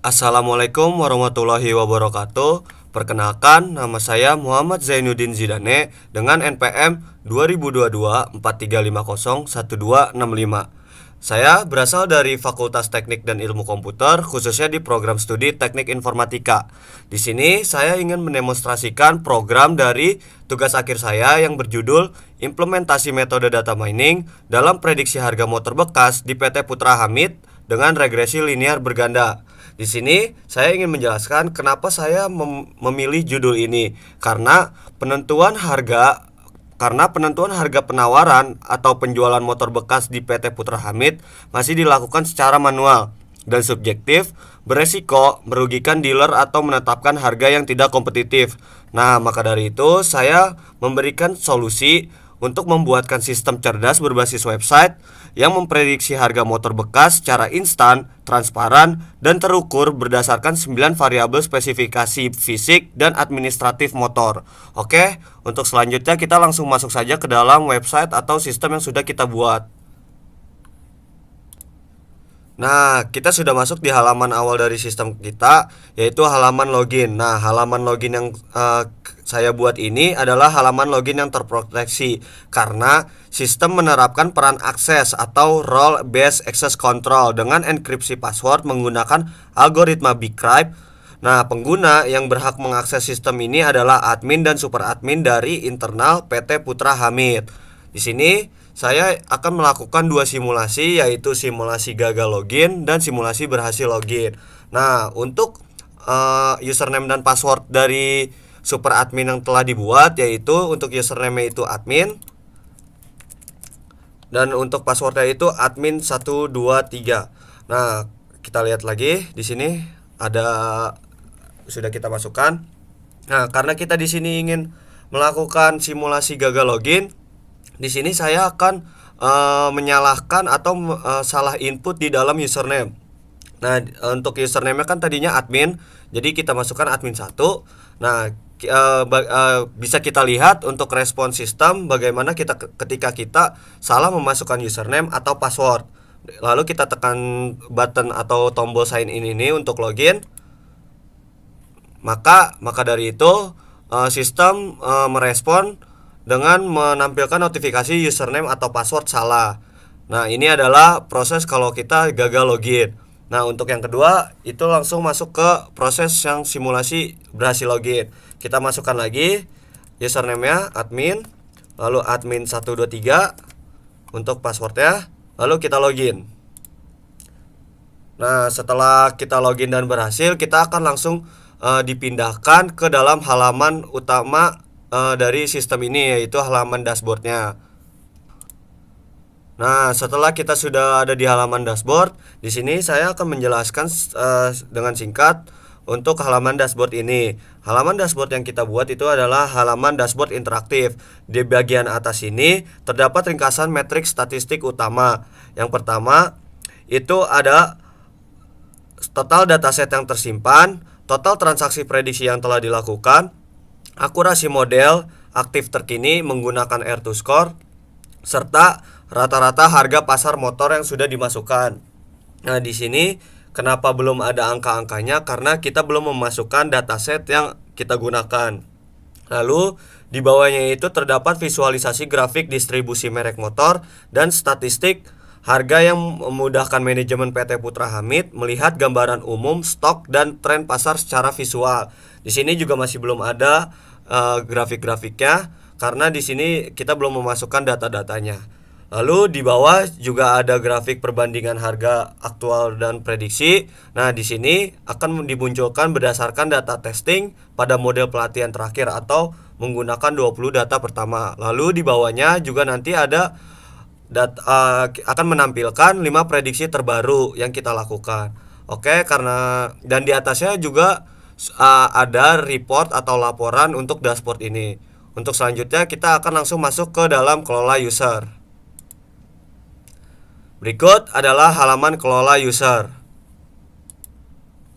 Assalamualaikum warahmatullahi wabarakatuh. Perkenalkan, nama saya Muhammad Zainuddin Zidane dengan NPM 2022-4350-1265. Saya berasal dari Fakultas Teknik dan Ilmu Komputer, khususnya di program studi Teknik Informatika. Di sini saya ingin mendemonstrasikan program dari tugas akhir saya yang berjudul Implementasi Metode Data Mining dalam Prediksi Harga Motor Bekas di PT Putra Hamid dengan regresi linear berganda. Di sini saya ingin menjelaskan kenapa saya memilih judul ini karena penentuan harga penawaran atau penjualan motor bekas di PT Putra Hamid masih dilakukan secara manual dan subjektif, beresiko merugikan dealer atau menetapkan harga yang tidak kompetitif. Nah, maka dari itu saya memberikan solusi untuk membuatkan sistem cerdas berbasis website yang memprediksi harga motor bekas secara instan, transparan, dan terukur berdasarkan 9 variabel spesifikasi fisik dan administratif motor. Oke, untuk selanjutnya kita langsung masuk saja ke dalam website atau sistem yang sudah kita buat. Nah, kita sudah masuk di halaman awal dari sistem kita, yaitu halaman login. Nah, halaman login yang saya buat ini adalah halaman login yang terproteksi karena sistem menerapkan peran akses atau role based access control dengan enkripsi password menggunakan algoritma Bcrypt. Nah, pengguna yang berhak mengakses sistem ini adalah admin dan super admin dari internal PT Putra Hamid. Di sini saya akan melakukan dua simulasi, yaitu simulasi gagal login dan simulasi berhasil login. Nah, untuk username dan password dari super admin yang telah dibuat, yaitu untuk username itu admin dan untuk passwordnya itu admin 123. Nah, kita lihat lagi di sini ada sudah kita masukkan. Nah, karena kita di sini ingin melakukan simulasi gagal login, di sini saya akan menyalahkan atau salah input di dalam username. Nah, untuk username-nya kan tadinya admin, jadi kita masukkan admin 1. Nah, bisa kita lihat untuk respon sistem bagaimana ketika kita salah memasukkan username atau password. Lalu kita tekan button atau tombol sign in ini untuk login. Maka dari itu sistem merespon dengan menampilkan notifikasi username atau password salah. Nah, ini adalah proses kalau kita gagal login. Nah, untuk yang kedua itu langsung masuk ke proses yang simulasi berhasil login. Kita masukkan lagi username-nya admin, lalu admin 123 untuk passwordnya, lalu kita login. Nah, setelah kita login dan berhasil, kita akan langsung dipindahkan ke dalam halaman utama dari sistem ini, yaitu halaman dashboardnya. Nah, setelah kita sudah ada di halaman dashboard, di sini saya akan menjelaskan dengan singkat untuk halaman dashboard ini. Halaman dashboard yang kita buat itu adalah halaman dashboard interaktif. Di bagian atas ini terdapat ringkasan metrik statistik utama. Yang pertama itu ada total dataset yang tersimpan, total transaksi prediksi yang telah dilakukan, akurasi model aktif terkini menggunakan R2Score, serta rata-rata harga pasar motor yang sudah dimasukkan. Nah, di sini kenapa belum ada angka-angkanya? Karena kita belum memasukkan dataset yang kita gunakan. Lalu di bawahnya itu terdapat visualisasi grafik distribusi merek motor dan statistik harga yang memudahkan manajemen PT Putra Hamid melihat gambaran umum stok dan tren pasar secara visual. Di sini juga masih belum ada grafik-grafiknya karena di sini kita belum memasukkan data-datanya. Lalu di bawah juga ada grafik perbandingan harga aktual dan prediksi. Nah, di sini akan dimunculkan berdasarkan data testing pada model pelatihan terakhir atau menggunakan 20 data pertama. Lalu di bawahnya juga nanti ada akan menampilkan 5 prediksi terbaru yang kita lakukan. Oke, karena dan di atasnya juga ada report atau laporan untuk dashboard ini. Untuk selanjutnya kita akan langsung masuk ke dalam kelola user. Berikut adalah halaman kelola user.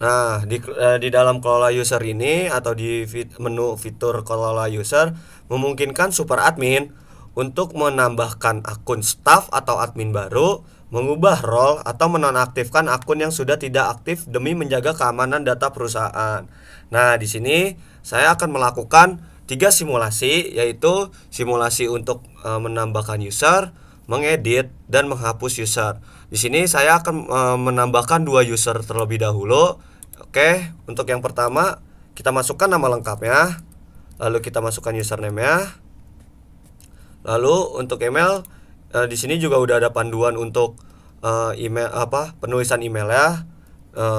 Nah, di dalam kelola user ini atau di menu fitur kelola user memungkinkan super admin untuk menambahkan akun staff atau admin baru, mengubah role atau menonaktifkan akun yang sudah tidak aktif demi menjaga keamanan data perusahaan. Nah, di sini saya akan melakukan 3 simulasi, yaitu simulasi untuk menambahkan user, mengedit, dan menghapus user. Di sini saya akan menambahkan 2 user terlebih dahulu. Oke, untuk yang pertama kita masukkan nama lengkapnya, lalu kita masukkan username-nya. Lalu untuk email, di sini juga udah ada panduan untuk email penulisan email ya.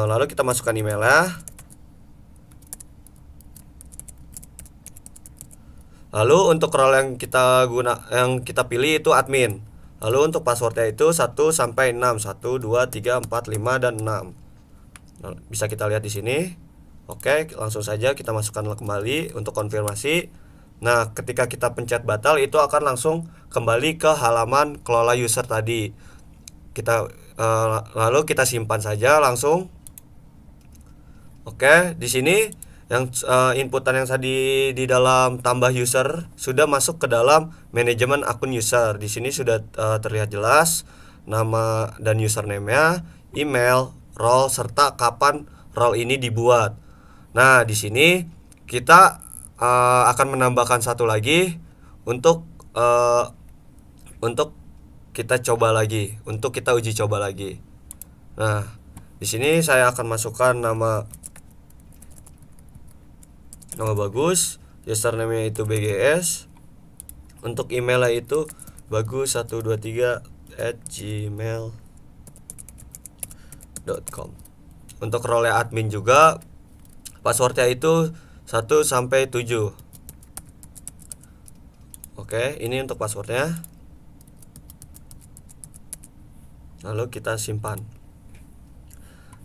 Lalu kita masukkan emailnya. Lalu untuk role yang kita pilih itu admin. Lalu untuk passwordnya itu 1 sampai 6, 1 2 3 4 5 dan 6. Nah, bisa kita lihat di sini. Oke, langsung saja kita masukkan kembali untuk konfirmasi. Nah, ketika kita pencet batal, itu akan langsung kembali ke halaman kelola user tadi. Lalu kita simpan saja langsung. Oke, di sini yang inputan yang tadi di dalam tambah user sudah masuk ke dalam manajemen akun user. Di sini sudah terlihat jelas nama dan username-nya, email, role, serta kapan role ini dibuat. Nah, di sini kita akan menambahkan satu lagi untuk kita coba lagi, untuk kita uji coba lagi. Nah, di sini saya akan masukkan nama bagus, username-nya itu BGS, untuk emailnya itu bagus123@gmail.com. Untuk role admin juga passwordnya itu 1 sampai 7. Oke, ini untuk passwordnya. Lalu kita simpan.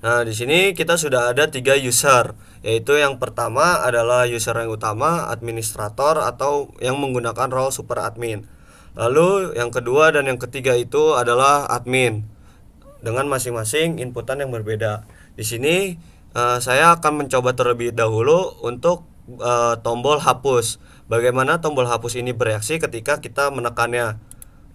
Nah, di sini kita sudah ada 3 user, yaitu yang pertama adalah user yang utama, administrator atau yang menggunakan role super admin. Lalu yang kedua dan yang ketiga itu adalah admin dengan masing-masing inputan yang berbeda. Di sini saya akan mencoba terlebih dahulu untuk tombol hapus. Bagaimana tombol hapus ini bereaksi ketika kita menekannya.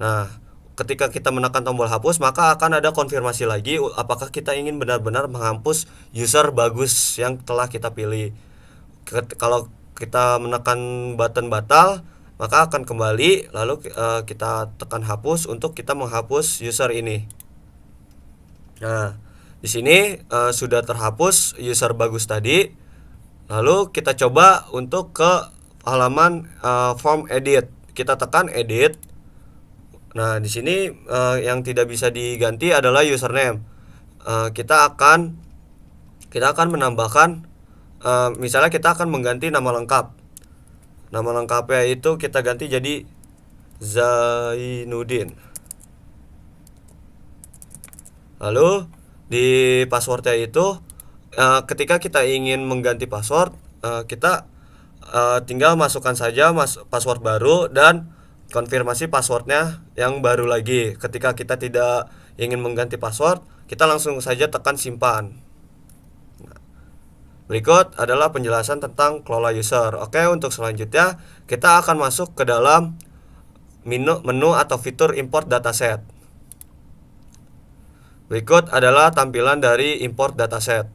Nah, ketika kita menekan tombol hapus, maka akan ada konfirmasi lagi apakah kita ingin benar-benar menghapus user bagus yang telah kita pilih. Kalau kita menekan button batal, maka akan kembali, lalu kita tekan hapus untuk kita menghapus user ini. Nah, di sini sudah terhapus user bagus tadi. Lalu kita coba untuk ke halaman form edit. Kita tekan edit. Nah, di sini yang tidak bisa diganti adalah username. Kita akan menambahkan, misalnya kita akan mengganti nama lengkap. Nama lengkapnya itu kita ganti jadi Zainuddin. Lalu di passwordnya itu ketika kita ingin mengganti password, kita tinggal masukkan saja password baru dan konfirmasi passwordnya yang baru lagi. Ketika kita tidak ingin mengganti password, kita langsung saja tekan simpan. Berikut adalah penjelasan tentang kelola user. Oke, untuk selanjutnya kita akan masuk ke dalam menu atau fitur import dataset. Berikut adalah tampilan dari import dataset.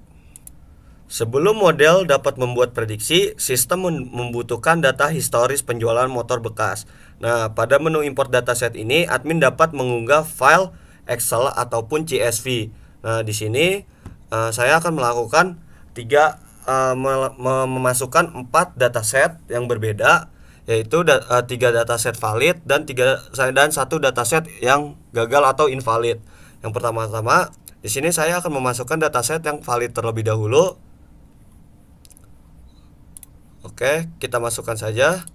Sebelum model dapat membuat prediksi, sistem membutuhkan data historis penjualan motor bekas. Nah, pada menu import dataset ini, admin dapat mengunggah file Excel ataupun CSV. Nah, di sini saya akan melakukan memasukkan 4 dataset yang berbeda, yaitu 3 dataset valid dan 1 dataset yang gagal atau invalid. Yang pertama-tama, di sini saya akan memasukkan dataset yang valid terlebih dahulu. Oke, kita masukkan saja.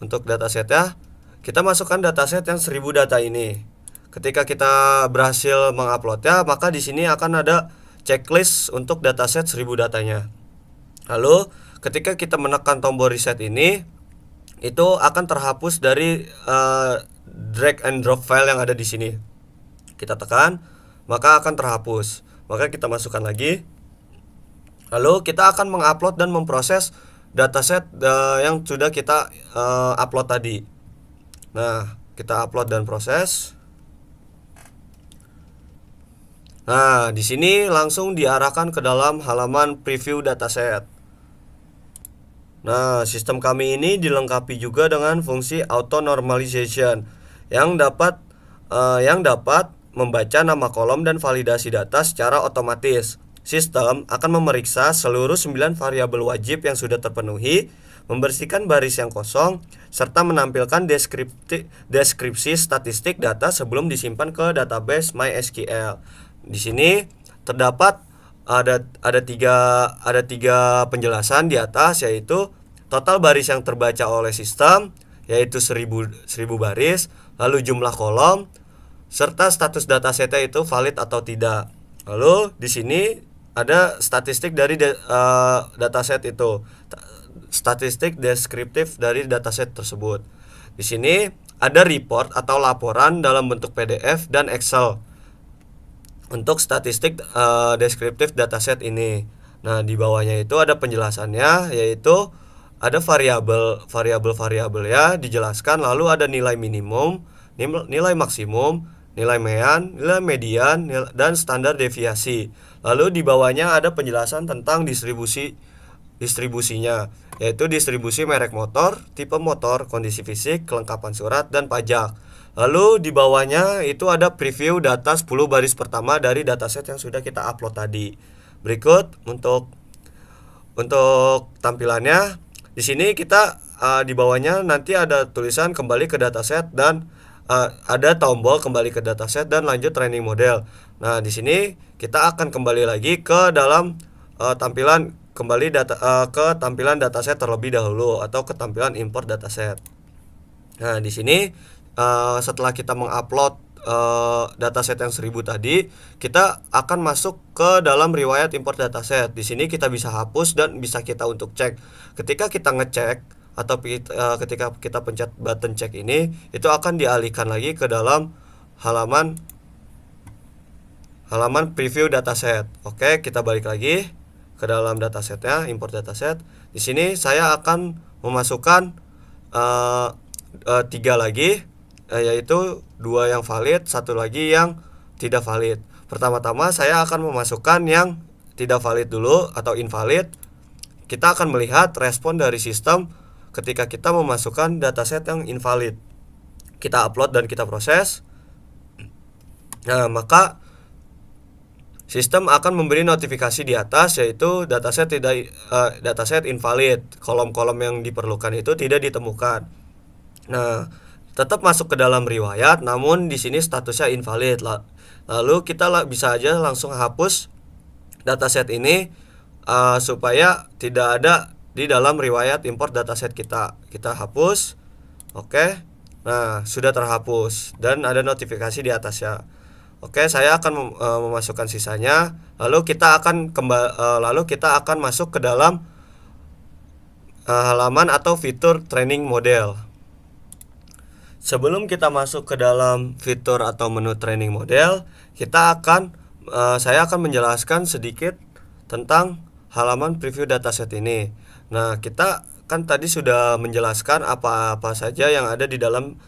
Untuk datasetnya, kita masukkan dataset yang 1000 data ini. Ketika kita berhasil menguploadnya, maka di sini akan ada checklist untuk dataset 1000 datanya. Lalu, ketika kita menekan tombol reset ini, itu akan terhapus dari drag and drop file yang ada di sini. Kita tekan, maka akan terhapus. Maka kita masukkan lagi. Lalu kita akan mengupload dan memproses dataset yang sudah kita upload tadi. Nah, kita upload dan proses. Nah, di sini langsung diarahkan ke dalam halaman preview dataset. Nah, sistem kami ini dilengkapi juga dengan fungsi auto normalization yang dapat membaca nama kolom dan validasi data secara otomatis. Sistem akan memeriksa seluruh 9 variabel wajib yang sudah terpenuhi, membersihkan baris yang kosong, serta menampilkan deskripsi statistik data sebelum disimpan ke database MySQL. Di sini terdapat ada tiga penjelasan di atas, yaitu total baris yang terbaca oleh sistem yaitu 1000 baris, lalu jumlah kolom serta status datasetnya itu valid atau tidak. Lalu di sini ada statistik dari dataset itu, statistik deskriptif dari dataset tersebut. Di sini ada report atau laporan dalam bentuk PDF dan Excel untuk statistik deskriptif dataset ini. Nah, di bawahnya itu ada penjelasannya, yaitu ada variabel ya dijelaskan, lalu ada nilai minimum, nilai maksimum, nilai mean, nilai median, dan standar deviasi. Lalu di bawahnya ada penjelasan tentang distribusinya, yaitu distribusi merek motor, tipe motor, kondisi fisik, kelengkapan surat, dan pajak. Lalu di bawahnya itu ada preview data 10 baris pertama dari dataset yang sudah kita upload tadi. Berikut untuk tampilannya. Di sini kita di bawahnya nanti ada tulisan kembali ke dataset dan ada tombol kembali ke dataset dan lanjut training model. Nah, di sini kita akan kembali lagi ke dalam tampilan ke tampilan dataset terlebih dahulu atau ke tampilan import dataset. Nah, di sini setelah kita mengupload dataset yang 1000 tadi, kita akan masuk ke dalam riwayat import dataset. Di sini kita bisa hapus dan bisa kita untuk cek. Ketika kita ngecek atau ketika kita pencet button cek ini, itu akan dialihkan lagi ke dalam halaman preview dataset. Oke, kita balik lagi ke dalam datasetnya, import dataset. Di sini saya akan memasukkan 3 lagi, yaitu 2 yang valid, 1 lagi yang tidak valid. Pertama-tama saya akan memasukkan yang tidak valid dulu atau invalid. Kita akan melihat respon dari sistem ketika kita memasukkan dataset yang invalid. Kita upload dan kita proses. Nah, maka sistem akan memberi notifikasi di atas, yaitu dataset invalid. Kolom-kolom yang diperlukan itu tidak ditemukan. Nah, tetap masuk ke dalam riwayat, namun di sini statusnya invalid. Lalu kita bisa aja langsung hapus dataset ini supaya tidak ada di dalam riwayat import dataset kita. Kita hapus. Oke. Nah, sudah terhapus dan ada notifikasi di atasnya. Oke, saya akan memasukkan sisanya. Lalu kita akan masuk ke dalam halaman atau fitur training model. Sebelum kita masuk ke dalam fitur atau menu training model, saya akan menjelaskan sedikit tentang halaman preview dataset ini. Nah, kita kan tadi sudah menjelaskan apa-apa saja yang ada di dalam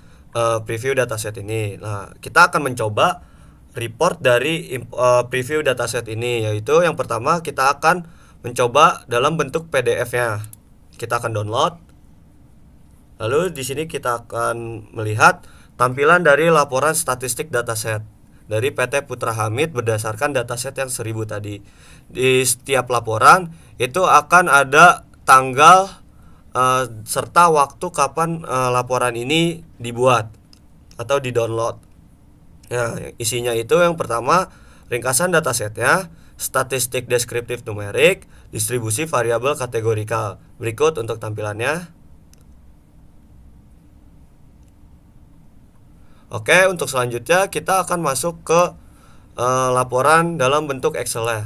preview dataset ini. Nah, kita akan mencoba report dari preview dataset ini, yaitu yang pertama kita akan mencoba dalam bentuk PDF-nya. Kita akan download. Lalu di sini kita akan melihat tampilan dari laporan statistik dataset dari PT Putra Hamid berdasarkan dataset yang 1000 tadi. Di setiap laporan itu akan ada tanggal serta waktu kapan laporan ini dibuat atau di-download. Nah, isinya itu yang pertama ringkasan datasetnya, statistik deskriptif numerik, distribusi variabel kategorikal. Berikut untuk tampilannya. Oke, untuk selanjutnya kita akan masuk ke laporan dalam bentuk Excel ya.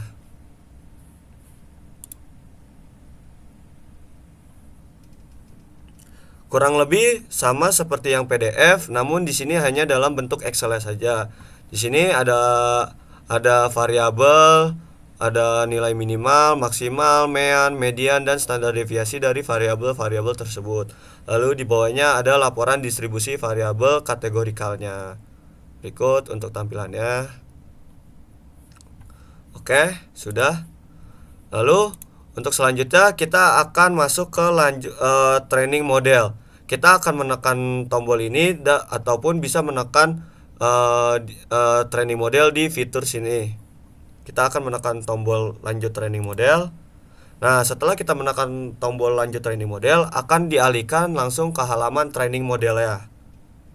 Kurang lebih sama seperti yang PDF, namun di sini hanya dalam bentuk Excel saja. Di sini ada variabel, ada nilai minimal, maksimal, mean, median, dan standar deviasi dari variabel-variabel tersebut. Lalu di bawahnya ada laporan distribusi variabel kategorikalnya. Berikut untuk tampilannya. Oke, sudah. Lalu untuk selanjutnya kita akan masuk ke training model. Kita akan menekan tombol ini ataupun bisa menekan training model di fitur sini. Kita akan menekan tombol lanjut training model. Nah, setelah kita menekan tombol lanjut training model, akan dialihkan langsung ke halaman training modelnya.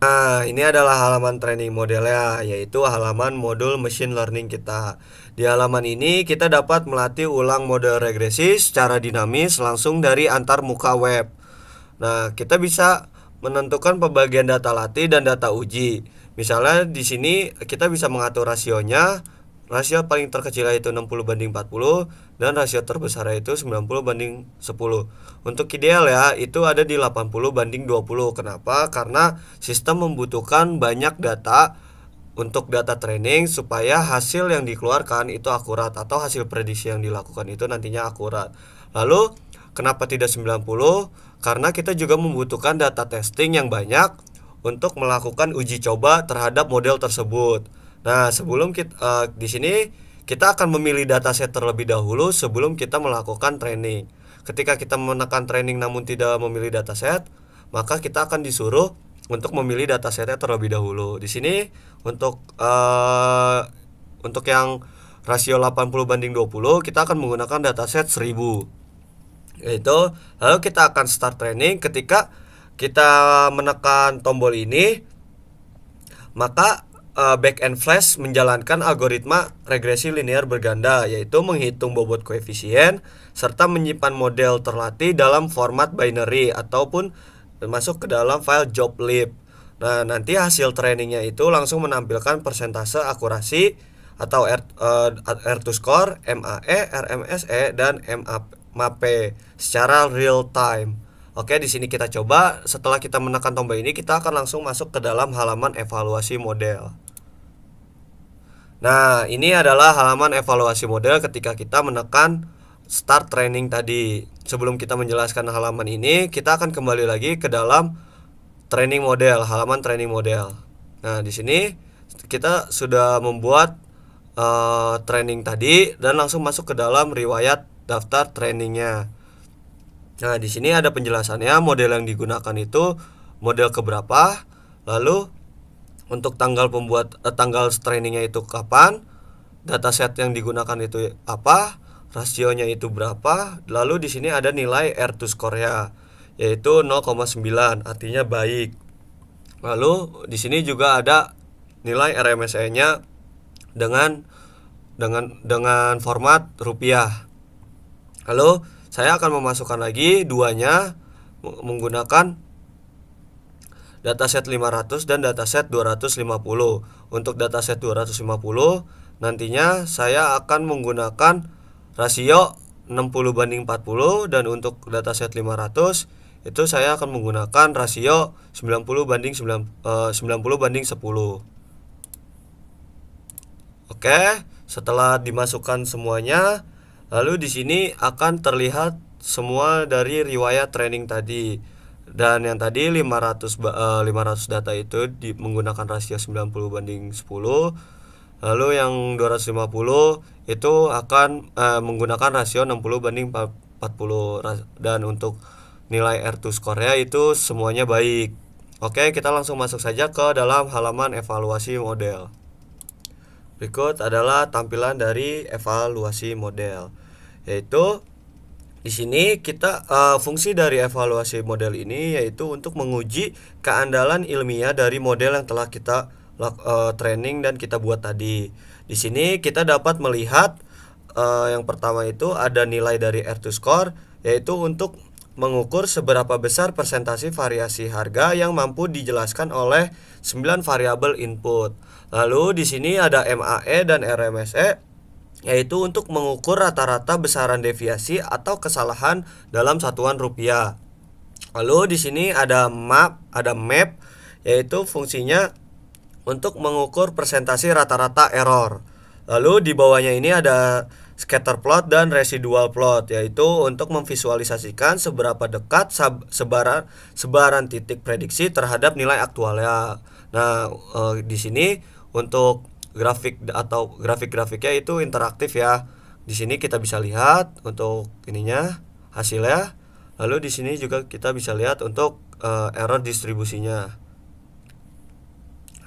Nah, ini adalah halaman training modelnya, yaitu halaman modul machine learning kita. Di halaman ini kita dapat melatih ulang model regresi secara dinamis langsung dari antar muka web. Nah, kita bisa menentukan pembagian data latih dan data uji. Misalnya di sini kita bisa mengatur rasionya. Rasio paling terkecil yaitu 60/40 dan rasio terbesar yaitu 90/10. Untuk ideal ya, itu ada di 80/20. Kenapa? Karena sistem membutuhkan banyak data untuk data training supaya hasil yang dikeluarkan itu akurat atau hasil prediksi yang dilakukan itu nantinya akurat. Lalu, kenapa tidak 90? Karena kita juga membutuhkan data testing yang banyak untuk melakukan uji coba terhadap model tersebut. Nah, sebelum kita di sini kita akan memilih dataset terlebih dahulu sebelum kita melakukan training. Ketika kita menekan training namun tidak memilih dataset, maka kita akan disuruh untuk memilih datasetnya terlebih dahulu. Di sini untuk yang rasio 80/20 kita akan menggunakan dataset 1000. Yaitu lalu kita akan start training. Ketika kita menekan tombol ini, maka backend Flash menjalankan algoritma regresi linear berganda, yaitu menghitung bobot koefisien serta menyimpan model terlatih dalam format binary ataupun masuk ke dalam file joblib. Nah, nanti hasil trainingnya itu langsung menampilkan persentase akurasi atau R2 score, MAE, RMSE, dan MAP secara real time. Oke, di sini kita coba. Setelah kita menekan tombol ini, kita akan langsung masuk ke dalam halaman evaluasi model. Nah, ini adalah halaman evaluasi model ketika kita menekan start training tadi. Sebelum kita menjelaskan halaman ini, kita akan kembali lagi ke dalam training model, halaman training model. Nah, di sini kita sudah membuat training tadi dan langsung masuk ke dalam riwayat daftar trainingnya. Nah, di sini ada penjelasannya, model yang digunakan itu model keberapa, lalu untuk tanggal trainingnya itu kapan, dataset yang digunakan itu apa, rasionya itu berapa, lalu di sini ada nilai R2 score-nya yaitu 0,9, artinya baik. Lalu di sini juga ada nilai RMSE-nya dengan format rupiah. Lalu saya akan memasukkan lagi duanya menggunakan dataset 500 dan dataset 250. Untuk dataset 250 nantinya saya akan menggunakan rasio 60/40 dan untuk dataset 500 itu saya akan menggunakan rasio 90/10. Oke, setelah dimasukkan semuanya, lalu di sini akan terlihat semua dari riwayat training tadi. Dan yang tadi 500 data itu menggunakan rasio 90/10. Lalu yang 250 itu akan menggunakan rasio 60/40 dan untuk nilai R2 score-nya itu semuanya baik. Oke, kita langsung masuk saja ke dalam halaman evaluasi model. Berikut adalah tampilan dari evaluasi model, yaitu di sini kita fungsi dari evaluasi model ini yaitu untuk menguji keandalan ilmiah dari model yang telah kita training dan kita buat tadi. Di sini kita dapat melihat yang pertama itu ada nilai dari R2 score, yaitu untuk mengukur seberapa besar persentase variasi harga yang mampu dijelaskan oleh 9 variabel input. Lalu di sini ada MAE dan RMSE, yaitu untuk mengukur rata-rata besaran deviasi atau kesalahan dalam satuan rupiah. Lalu di sini ada map, yaitu fungsinya untuk mengukur persentase rata-rata error. Lalu di bawahnya ini ada scatter plot dan residual plot, yaitu untuk memvisualisasikan seberapa dekat sebaran titik prediksi terhadap nilai aktualnya. Nah, di sini untuk grafik-grafiknya itu interaktif ya. Di sini kita bisa lihat untuk ininya hasilnya. Lalu di sini juga kita bisa lihat untuk error distribusinya.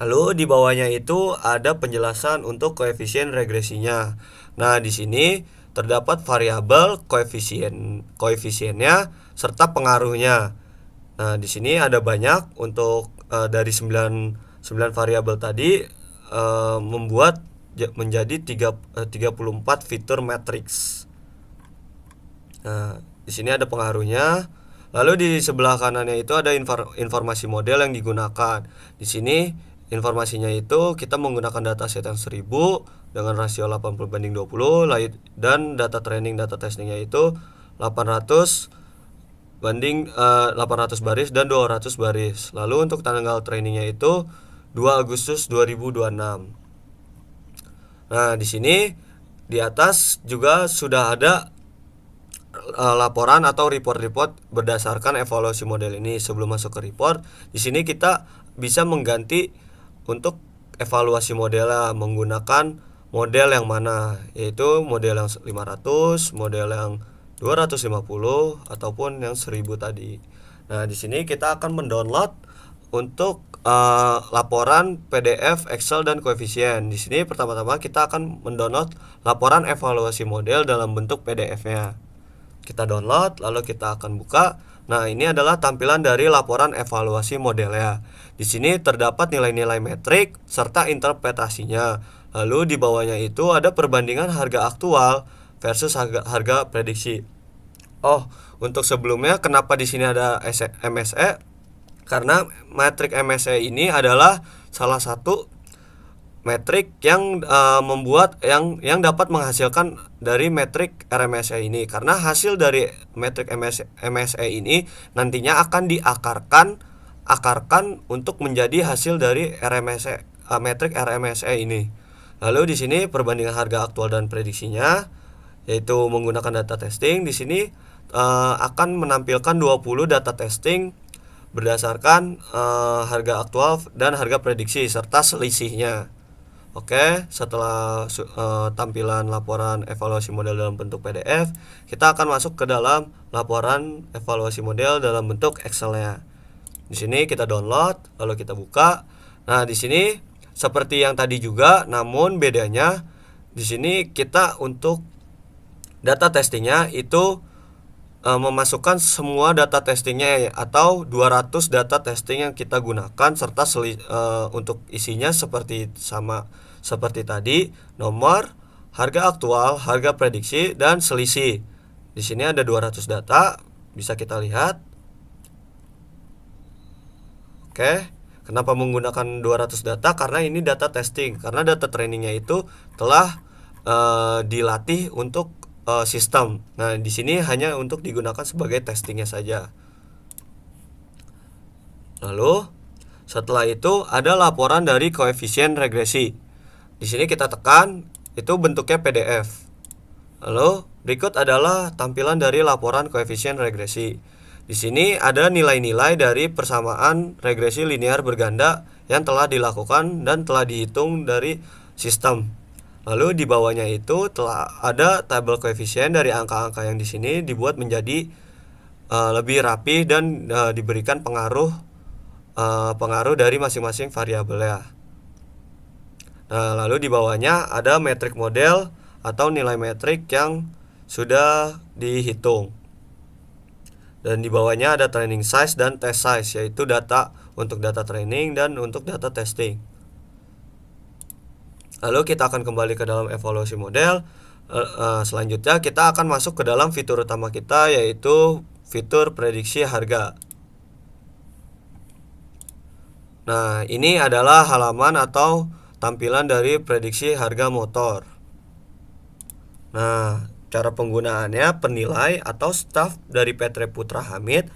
Lalu di bawahnya itu ada penjelasan untuk koefisien regresinya. Nah, di sini terdapat variabel koefisiennya serta pengaruhnya. Nah, di sini ada banyak untuk dari 9 variabel tadi membuat menjadi 34 fitur matriks. Nah, di sini ada pengaruhnya. Lalu di sebelah kanannya itu ada informasi model yang digunakan. Di sini informasinya itu kita menggunakan dataset yang 1000 dengan rasio 80/20 dan data training data testingnya itu 800 baris dan 200 baris. Lalu untuk tanggal trainingnya itu 2 Agustus 2026. Nah, di sini di atas juga sudah ada laporan atau report berdasarkan evaluasi model ini. Sebelum masuk ke report, di sini kita bisa mengganti untuk evaluasi modelnya menggunakan model yang mana, yaitu model yang 500, model yang 250 ataupun yang 1000 tadi. Nah, di sini kita akan mendownload untuk laporan PDF, Excel dan koefisien. Di sini pertama-tama kita akan mendownload laporan evaluasi model dalam bentuk PDF-nya. Kita download, lalu kita akan buka. Nah, ini adalah tampilan dari laporan evaluasi modelnya. Di sini terdapat nilai-nilai metrik serta interpretasinya. Lalu di bawahnya itu ada perbandingan harga aktual versus harga prediksi. Oh, untuk sebelumnya kenapa di sini ada MSE? Karena metrik MSE ini adalah salah satu metrik yang membuat yang dapat menghasilkan dari metrik RMSE ini, karena hasil dari metrik MSE ini nantinya akan diakarkan untuk menjadi hasil dari RMSE, metrik RMSE ini. Lalu di sini perbandingan harga aktual dan prediksinya, yaitu menggunakan data testing. Di sini akan menampilkan 20 data testing berdasarkan harga aktual dan harga prediksi serta selisihnya. Oke, setelah tampilan laporan evaluasi model dalam bentuk PDF, kita akan masuk ke dalam laporan evaluasi model dalam bentuk Excel-nya. Di sini kita download, lalu kita buka. Nah, di sini seperti yang tadi juga, namun bedanya di sini kita untuk data testingnya itu memasukkan semua data testingnya atau 200 data testing yang kita gunakan serta untuk isinya seperti tadi, nomor, harga aktual, harga prediksi dan selisih. Di sini ada 200 data, bisa kita lihat. Oke, kenapa menggunakan 200 data? Karena ini data testing, karena data trainingnya itu telah dilatih untuk sistem. Nah, di sini hanya untuk digunakan sebagai testingnya saja. Lalu setelah itu ada laporan dari koefisien regresi. Di sini kita tekan, itu bentuknya PDF. Lalu berikut adalah tampilan dari laporan koefisien regresi. Di sini ada nilai-nilai dari persamaan regresi linear berganda yang telah dilakukan dan telah dihitung dari sistem. Lalu di bawahnya itu telah ada tabel koefisien dari angka-angka yang di sini dibuat menjadi lebih rapi dan diberikan pengaruh dari masing-masing variabelnya. Nah, lalu di bawahnya ada metrik model atau nilai metrik yang sudah dihitung. Dan di bawahnya ada training size dan test size, yaitu data untuk data training dan untuk data testing. Lalu kita akan kembali ke dalam evaluasi model. Selanjutnya kita akan masuk ke dalam fitur utama kita, yaitu fitur prediksi harga. Nah, ini adalah halaman atau tampilan dari prediksi harga motor. Nah, cara penggunaannya, penilai atau staf dari PT Putra Hamid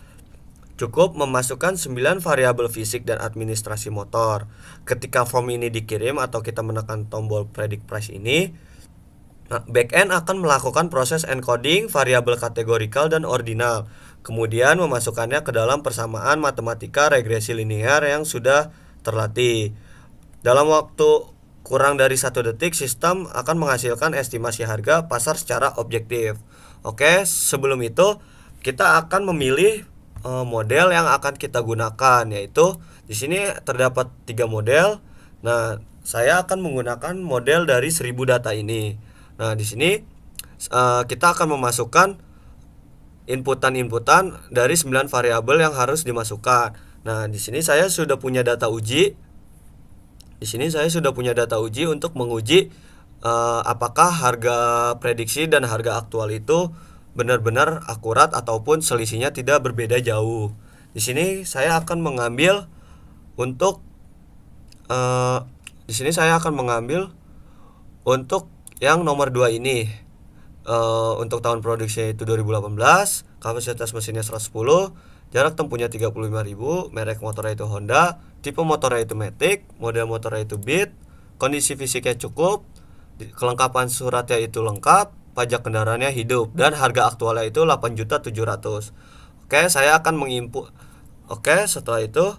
cukup memasukkan 9 variabel fisik dan administrasi motor. Ketika form ini dikirim atau kita menekan tombol predict price ini, backend akan melakukan proses encoding variabel kategorikal dan ordinal, kemudian memasukkannya ke dalam persamaan matematika regresi linear yang sudah terlatih. Dalam waktu kurang dari 1 detik, sistem akan menghasilkan estimasi harga pasar secara objektif. Oke, sebelum itu kita akan memilih model yang akan kita gunakan, yaitu di sini terdapat 3 model. Nah, saya akan menggunakan model dari 1000 data ini. Nah, di sini kita akan memasukkan inputan dari 9 variabel yang harus dimasukkan. Nah, di sini saya sudah punya data uji. Di sini saya sudah punya data uji untuk menguji apakah harga prediksi dan harga aktual itu benar-benar akurat ataupun selisihnya tidak berbeda jauh. Di sini saya akan mengambil untuk di sini saya akan mengambil untuk yang nomor 2 ini. Untuk tahun produksinya itu 2018, kapasitas mesinnya 110, jarak tempuhnya 35.000, merek motornya itu Honda, tipe motornya itu Matic, model motornya itu Beat, kondisi fisiknya cukup, kelengkapan suratnya itu lengkap, pajak kendaraannya hidup, dan harga aktualnya itu 8.700.000. Oke, saya akan menginput. Oke, setelah itu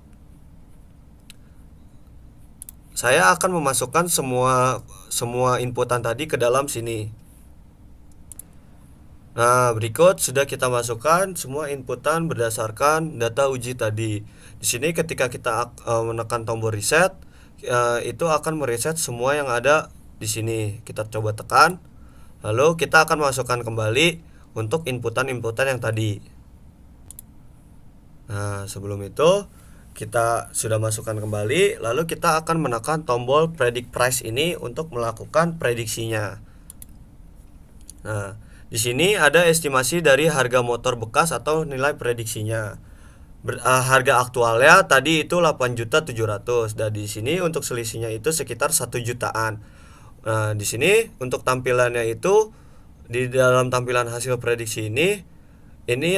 saya akan memasukkan semua inputan tadi ke dalam sini. Nah, berikut sudah kita masukkan semua inputan berdasarkan data uji tadi. Di sini ketika kita menekan tombol reset, itu akan mereset semua yang ada di sini. Kita coba tekan. Lalu kita akan masukkan kembali untuk inputan-inputan yang tadi. Nah, sebelum itu kita sudah masukkan kembali, lalu kita akan menekan tombol predict price ini untuk melakukan prediksinya. Nah, di sini ada estimasi dari harga motor bekas atau nilai prediksinya. Harga aktualnya tadi itu 8.700.000 dan di sini untuk selisihnya itu sekitar 1 jutaan. Nah, di sini untuk tampilannya itu di dalam tampilan hasil prediksi ini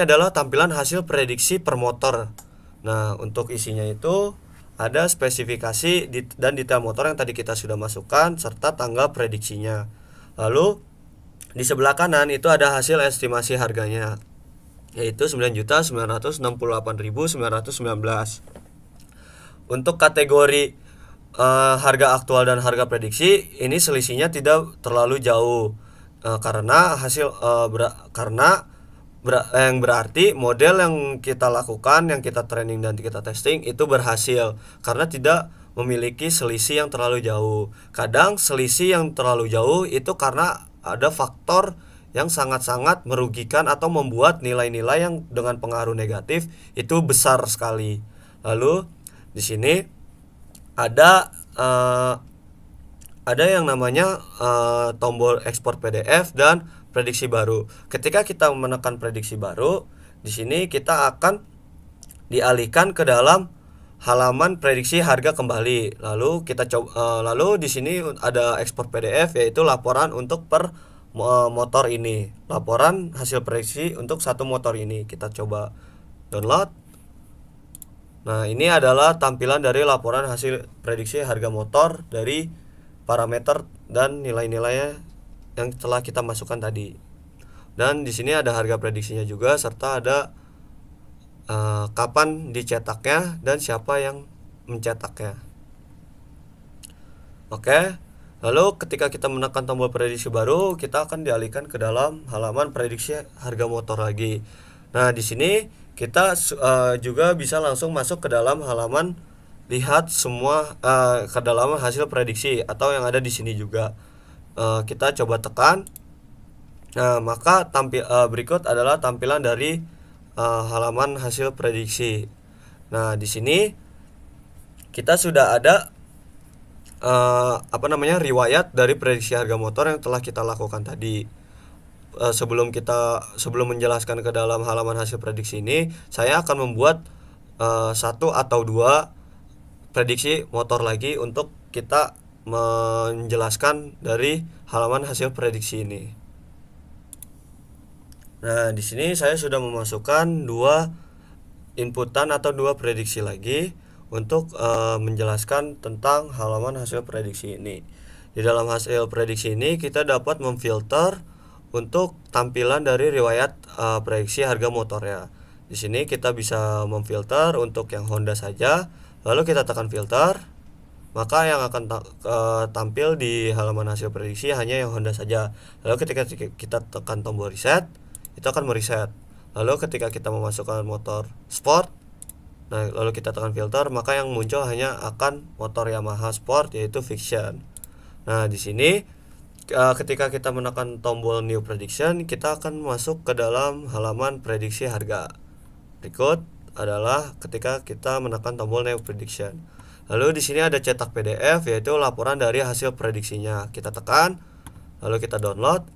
adalah tampilan hasil prediksi per motor. Nah, untuk isinya itu ada spesifikasi dan detail motor yang tadi kita sudah masukkan serta tanggal prediksinya. Lalu di sebelah kanan itu ada hasil estimasi harganya, yaitu 9.968.919. Untuk kategori harga aktual dan harga prediksi ini selisihnya tidak terlalu jauh, karena yang berarti model yang kita lakukan, yang kita training dan kita testing itu berhasil karena tidak memiliki selisih yang terlalu jauh. Kadang selisih yang terlalu jauh itu karena ada faktor yang sangat-sangat merugikan atau membuat nilai-nilai yang dengan pengaruh negatif itu besar sekali. Lalu di sini ada yang namanya tombol ekspor PDF dan prediksi baru. Ketika kita menekan prediksi baru, di sini kita akan dialihkan ke dalam halaman prediksi harga kembali. Lalu kita coba, lalu di sini ada ekspor PDF, yaitu laporan untuk per motor ini, laporan hasil prediksi untuk satu motor ini. Kita coba download. Nah, ini adalah tampilan dari laporan hasil prediksi harga motor dari parameter dan nilai-nilainya yang telah kita masukkan tadi. Dan di sini ada harga prediksinya juga serta ada kapan dicetaknya dan siapa yang mencetaknya. Oke. Lalu ketika kita menekan tombol prediksi baru, kita akan dialihkan ke dalam halaman prediksi harga motor lagi. Nah, di sini kita juga bisa langsung masuk ke dalam halaman lihat semua ke dalam hasil prediksi atau yang ada di sini juga. Kita coba tekan. Nah, maka berikut adalah tampilan dari halaman hasil prediksi. Nah, di sini kita sudah ada riwayat dari prediksi harga motor yang telah kita lakukan tadi. Sebelum menjelaskan ke dalam halaman hasil prediksi ini, saya akan membuat 1 atau 2 prediksi motor lagi untuk kita menjelaskan dari halaman hasil prediksi ini. Nah, di sini saya sudah memasukkan 2 inputan atau 2 prediksi lagi untuk menjelaskan tentang halaman hasil prediksi ini. Di dalam hasil prediksi ini kita dapat memfilter untuk tampilan dari riwayat prediksi harga motornya. Di sini kita bisa memfilter untuk yang Honda saja. Lalu kita tekan filter. maka yang akan tampil di halaman hasil prediksi hanya yang Honda saja. Lalu ketika kita tekan tombol reset, itu akan mereset. Lalu ketika kita memasukkan motor sport, nah lalu kita tekan filter, maka yang muncul hanya akan motor Yamaha Sport, yaitu Fiction. Nah di sini ketika kita menekan tombol new prediction, kita akan masuk ke dalam halaman prediksi harga. Berikut adalah ketika kita menekan tombol new prediction. Lalu di sini ada cetak PDF, yaitu laporan dari hasil prediksinya. Kita tekan, lalu kita download.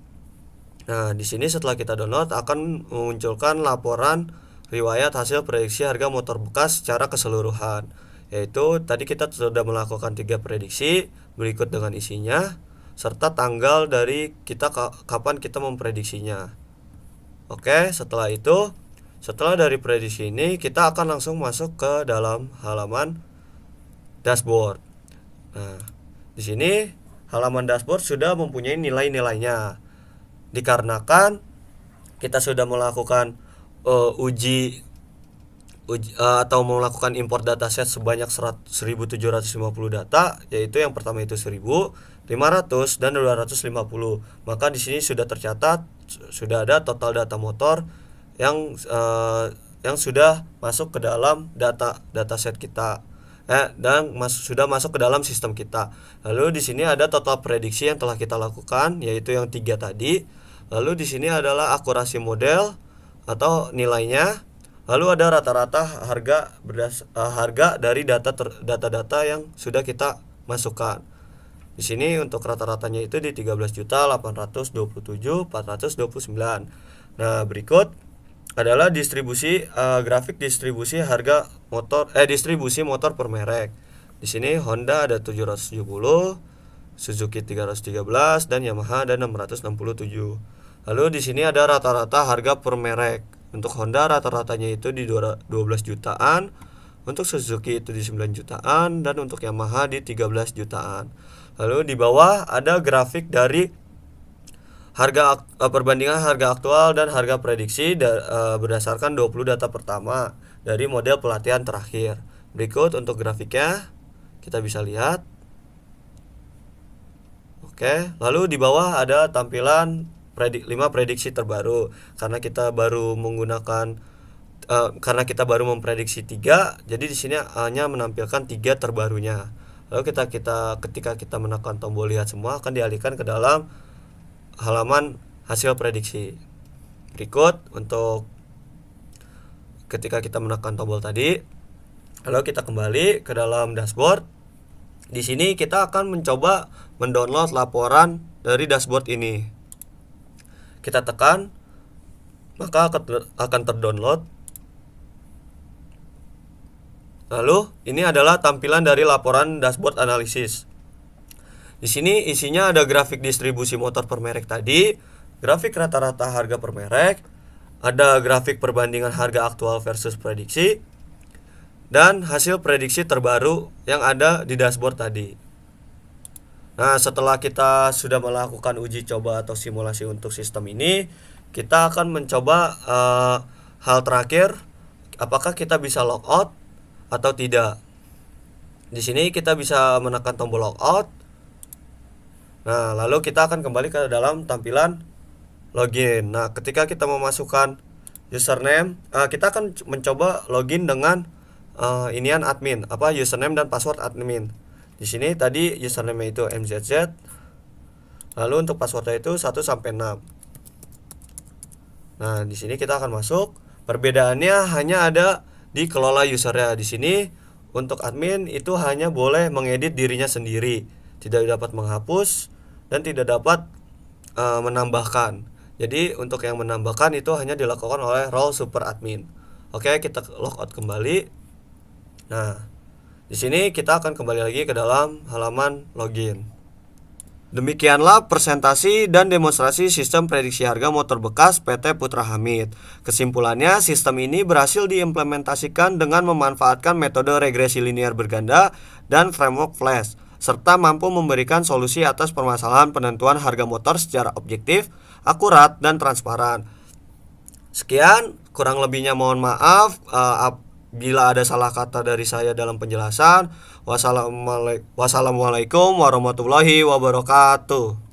Nah, di sini setelah kita download akan memunculkan laporan riwayat hasil prediksi harga motor bekas secara keseluruhan. Yaitu tadi kita sudah melakukan 3 prediksi berikut dengan isinya serta tanggal dari kita kapan kita memprediksinya. Oke, setelah itu, setelah dari prediksi ini, kita akan langsung masuk ke dalam halaman dashboard. Nah, di sini halaman dashboard sudah mempunyai nilai-nilainya. Dikarenakan kita sudah melakukan uji atau melakukan import dataset sebanyak 1750 data, yaitu yang pertama itu 1000, 500 dan 250. Maka di sini sudah tercatat sudah ada total data motor yang sudah masuk ke dalam dataset kita dan sudah masuk ke dalam sistem kita. Lalu di sini ada total prediksi yang telah kita lakukan, yaitu yang 3 tadi. Lalu di sini adalah akurasi model atau nilainya. Lalu ada rata-rata harga dari data-data yang sudah kita masukkan. Di sini untuk rata-ratanya itu di 13.827.429. Nah, berikut adalah distribusi grafik distribusi harga motor distribusi motor per merek. Di sini Honda ada 770, Suzuki 313 dan Yamaha ada 667. Lalu di sini ada rata-rata harga per merek. Untuk Honda rata-ratanya itu di 12 jutaan, untuk Suzuki itu di 9 jutaan dan untuk Yamaha di 13 jutaan. Lalu di bawah ada grafik dari harga perbandingan harga aktual dan harga prediksi berdasarkan 20 data pertama dari model pelatihan terakhir. Berikut untuk grafiknya kita bisa lihat. Oke, lalu di bawah ada tampilan 5 prediksi terbaru. Karena kita baru memprediksi 3, jadi di sini hanya menampilkan 3 terbarunya. Lalu ketika kita menekan tombol lihat semua, akan dialihkan ke dalam halaman hasil prediksi. Berikut untuk ketika kita menekan tombol tadi, lalu kita kembali ke dalam dashboard. Di sini kita akan mencoba mendownload laporan dari dashboard ini. Kita tekan, maka akan terdownload. Lalu ini adalah tampilan dari laporan dashboard analisis. Di sini isinya ada grafik distribusi motor per merek tadi, grafik rata-rata harga per merek, ada grafik perbandingan harga aktual versus prediksi, dan hasil prediksi terbaru yang ada di dashboard tadi. Nah, setelah kita sudah melakukan uji coba atau simulasi untuk sistem ini, kita akan mencoba hal terakhir, apakah kita bisa logout atau tidak. Di sini kita bisa menekan tombol logout. Nah, lalu kita akan kembali ke dalam tampilan login. Nah, ketika kita memasukkan username, kita akan mencoba login dengan admin, username dan password admin. Di sini tadi username itu MZZ. Lalu untuk passwordnya itu 1 sampai 6. Nah, di sini kita akan masuk. Perbedaannya hanya ada di kelola usernya. Di sini untuk admin itu hanya boleh mengedit dirinya sendiri, tidak dapat menghapus dan tidak dapat menambahkan. Jadi untuk yang menambahkan itu hanya dilakukan oleh role super admin. Oke, kita logout kembali. Nah, di sini kita akan kembali lagi ke dalam halaman login. Demikianlah presentasi dan demonstrasi sistem prediksi harga motor bekas PT Putra Hamid. Kesimpulannya, sistem ini berhasil diimplementasikan dengan memanfaatkan metode regresi linear berganda dan framework Flash, serta mampu memberikan solusi atas permasalahan penentuan harga motor secara objektif, akurat, dan transparan. Sekian, kurang lebihnya mohon maaf. Bila ada salah kata dari saya dalam penjelasan, wassalamualaikum warahmatullahi wabarakatuh.